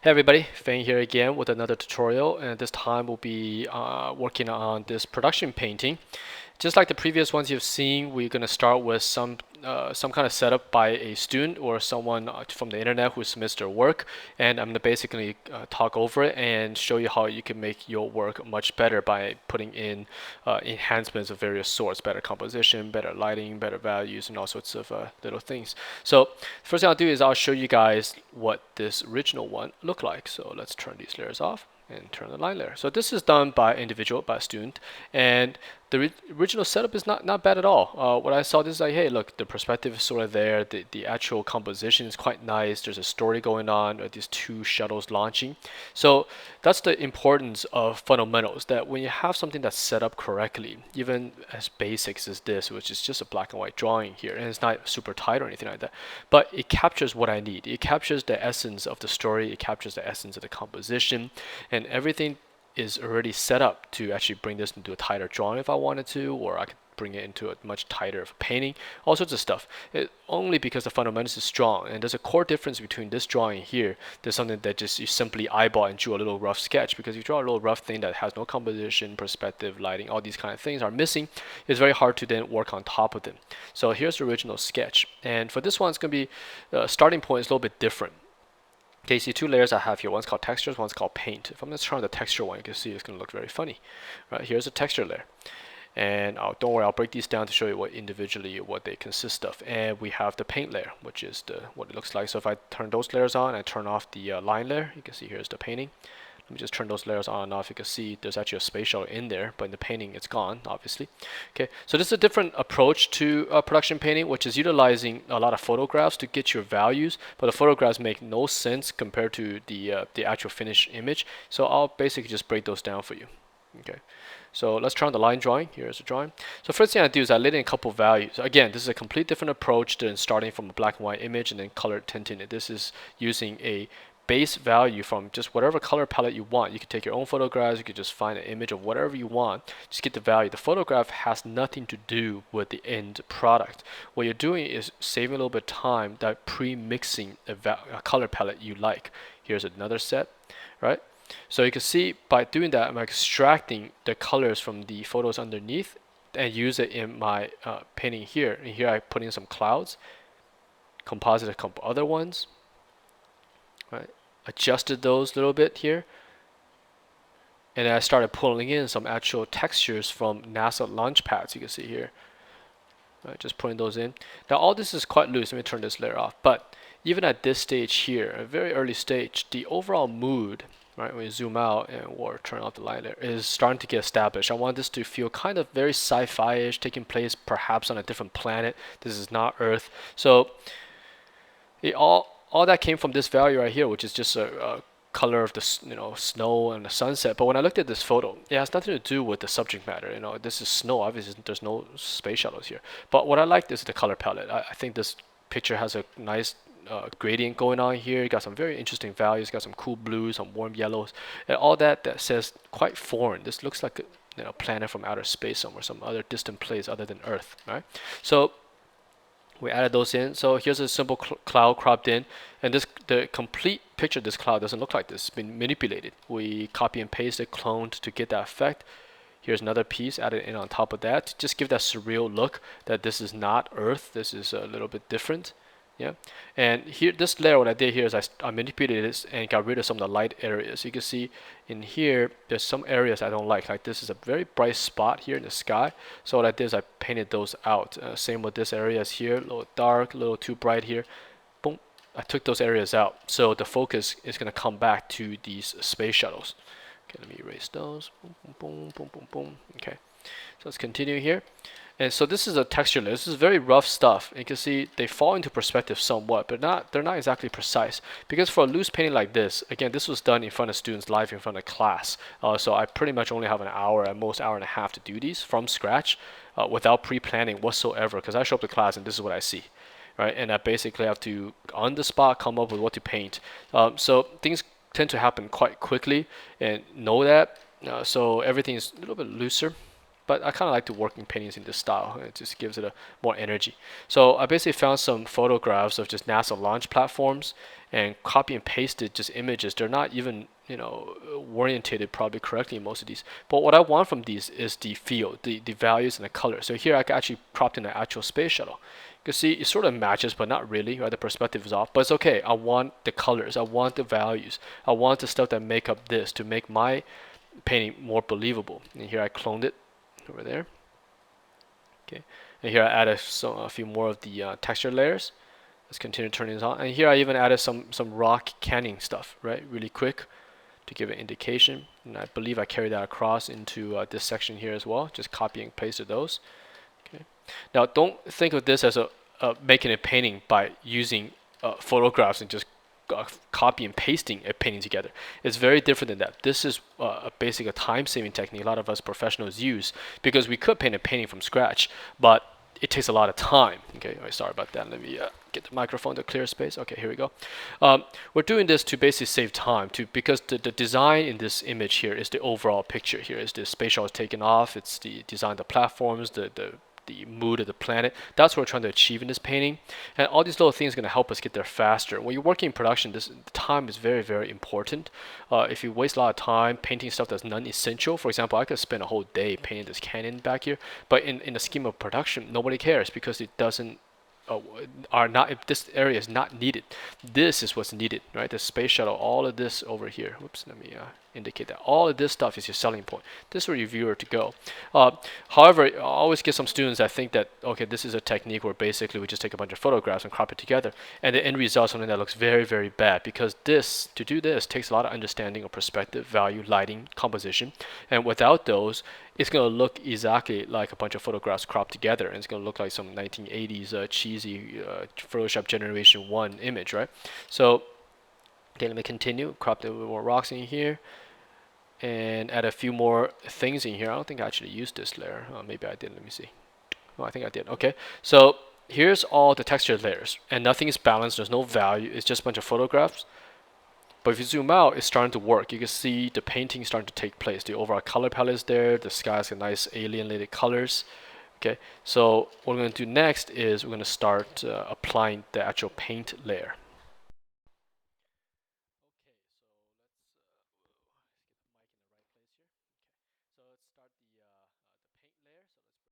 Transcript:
Hey everybody, Fane here again with another tutorial, and this time we'll be working on this production painting. Just like the previous ones you've seen, we're going to start with some kind of setup by a student or someone from the internet who submits their work, and I'm going to basically talk over it and show you how you can make your work much better by putting in enhancements of various sorts, better composition, better lighting, better values, and all sorts of little things. So first thing I'll do is I'll show you guys what this original one looked like. So let's turn these layers off and turn the line layer. So this is done by individual, by a student, and the original setup is not bad at all. What I saw this is like, hey, look, the perspective is sort of there. The actual composition is quite nice. There's a story going on. These two shuttles launching. So that's the importance of fundamentals. That when you have something that's set up correctly, even as basics as this, which is just a black and white drawing here, and it's not super tight or anything like that, but it captures what I need. It captures the essence of the story. It captures the essence of the composition, and everything is already set up to actually bring this into a tighter drawing if I wanted to, or I could bring it into a much tighter painting, all sorts of stuff. Only because the fundamentals is strong, and there's a core difference between this drawing here. There's something that just you simply eyeball and drew a little rough sketch, because if you draw a little rough thing that has no composition, perspective, lighting, all these kind of things are missing, it's very hard to then work on top of them. So here's the original sketch, and for this one, it's going to be starting point is a little bit different. Okay, you see two layers I have here. One's called textures, one's called paint. If I'm going to turn on the texture one, you can see it's going to look very funny. Right, here's a texture layer. And don't worry, I'll break these down to show you what they consist of. And we have the paint layer, which is what it looks like. So if I turn those layers on and turn off the line layer, you can see here's the painting. Let me just turn those layers on and off. You can see there's actually a space shuttle in there, but in the painting it's gone, obviously. Okay, so this is a different approach to production painting, which is utilizing a lot of photographs to get your values, but the photographs make no sense compared to the actual finished image. So I'll basically just break those down for you. Okay, so let's try on the line drawing. Here's the drawing. So first thing I do is I let in a couple values. Again, this is a complete different approach than starting from a black and white image and then color tinting it. This is using a base value from just whatever color palette you want. You could take your own photographs, you could just find an image of whatever you want, just get the value. The photograph has nothing to do with the end product. What you're doing is saving a little bit of time by pre-mixing a color palette you like. Here's another set, right? So you can see by doing that, I'm extracting the colors from the photos underneath and use it in my painting here. And here I put in some clouds, composite a couple other ones, right? Adjusted those a little bit here, and then I started pulling in some actual textures from NASA launch pads. You can see here, right? Just putting those in. Now all this is quite loose. Let me turn this layer off. But even at this stage here, a very early stage, the overall mood, right, when you zoom out and or turn off the light layer, is starting to get established. I want this to feel kind of very sci-fi-ish, taking place perhaps on a different planet. This is not Earth. So it all that came from this value right here, which is just a color of the snow and the sunset. But when I looked at this photo, it has nothing to do with the subject matter. This is snow. Obviously, there's no space shuttles here. But what I like is the color palette. I think this picture has a nice gradient going on here. You got some very interesting values. Got some cool blues, some warm yellows, and all that says quite foreign. This looks like a planet from outer space somewhere, some other distant place other than Earth, right? So we added those in. So here's a simple cloud cropped in, and the complete picture of this cloud doesn't look like this. It's been manipulated. We copy and paste it, cloned to get that effect. Here's another piece added in on top of that to just give that surreal look that this is not Earth. This is a little bit different. Yeah, and here this layer, what I did here is I manipulated this and got rid of some of the light areas. You can see in here there's some areas I don't like this is a very bright spot here in the sky. So what I did is I painted those out. Same with this areas here, a little dark, a little too bright here. Boom, I took those areas out, so the focus is going to come back to these space shuttles. Okay, let me erase those. Boom, boom, boom, boom, boom, boom. Okay, so let's continue here. And so this is a texture layer. This is very rough stuff. You can see they fall into perspective somewhat, but they're not exactly precise. Because for a loose painting like this, again, this was done in front of students live in front of class. So I pretty much only have an hour, at most hour and a half to do these from scratch without pre-planning whatsoever. Because I show up to class and this is what I see. Right? And I basically have to, on the spot, come up with what to paint. So things tend to happen quite quickly and know that. So everything is a little bit looser. but I kind of like to work in paintings in this style. It just gives it a more energy. So I basically found some photographs of just NASA launch platforms and copy and pasted just images. They're not even, you know, orientated probably correctly in most of these. But what I want from these is the field, the values and the color. So here I can actually cropped in the actual space shuttle. You can see it sort of matches, but not really, right? The perspective is off, but it's okay. I want the colors, I want the values, I want the stuff that make up this to make my painting more believable. And here I cloned it over there. Okay, and here I added a few more of the texture layers. Let's continue turning this on. And here I even added some rock canning stuff, right? Really quick to give an indication. And I believe I carried that across into this section here as well. Just copy and pasted those. Okay. Now don't think of this as making a painting by using photographs and just copy and pasting a painting together. It's very different than that. This is a time-saving technique a lot of us professionals use, because we could paint a painting from scratch, but it takes a lot of time. Okay, sorry about that. Let me get the microphone to clear space. Okay, here we go. We're doing this to basically save time, because the design in this image here is the overall picture. Here is the space shuttle is taken off. It's the design of the platforms, the mood of the planet. That's what we're trying to achieve in this painting, and all these little things are going to help us get there faster. When you're working in production, this time is very, very important. If you waste a lot of time painting stuff that's non-essential, for example, I could spend a whole day painting this canyon back here, but in the scheme of production, nobody cares because it doesn't if this area is not needed. This is what's needed, right? The space shuttle, all of this over here. Whoops, let me indicate that. All of this stuff is your selling point. This is where your viewer to go. However, I always get some students that think that, okay, this is a technique where basically we just take a bunch of photographs and crop it together, and the end result is something that looks very, very bad, because to do this takes a lot of understanding of perspective, value, lighting, composition, and without those, it's going to look exactly like a bunch of photographs cropped together, and it's going to look like some 1980s cheesy Photoshop Generation 1 image, right? So, okay, let me continue. Crop a little bit more rocks in here, and add a few more things in here. I don't think I actually used this layer. Maybe I did. Let me see. Oh, I think I did. Okay, so here's all the texture layers, and nothing is balanced. There's no value. It's just a bunch of photographs. But if you zoom out, it's starting to work. You can see the painting starting to take place. The overall color palette is there. The sky's got nice alien-lated colors. Okay, so what we're going to do next is we're going to start applying the actual paint layer.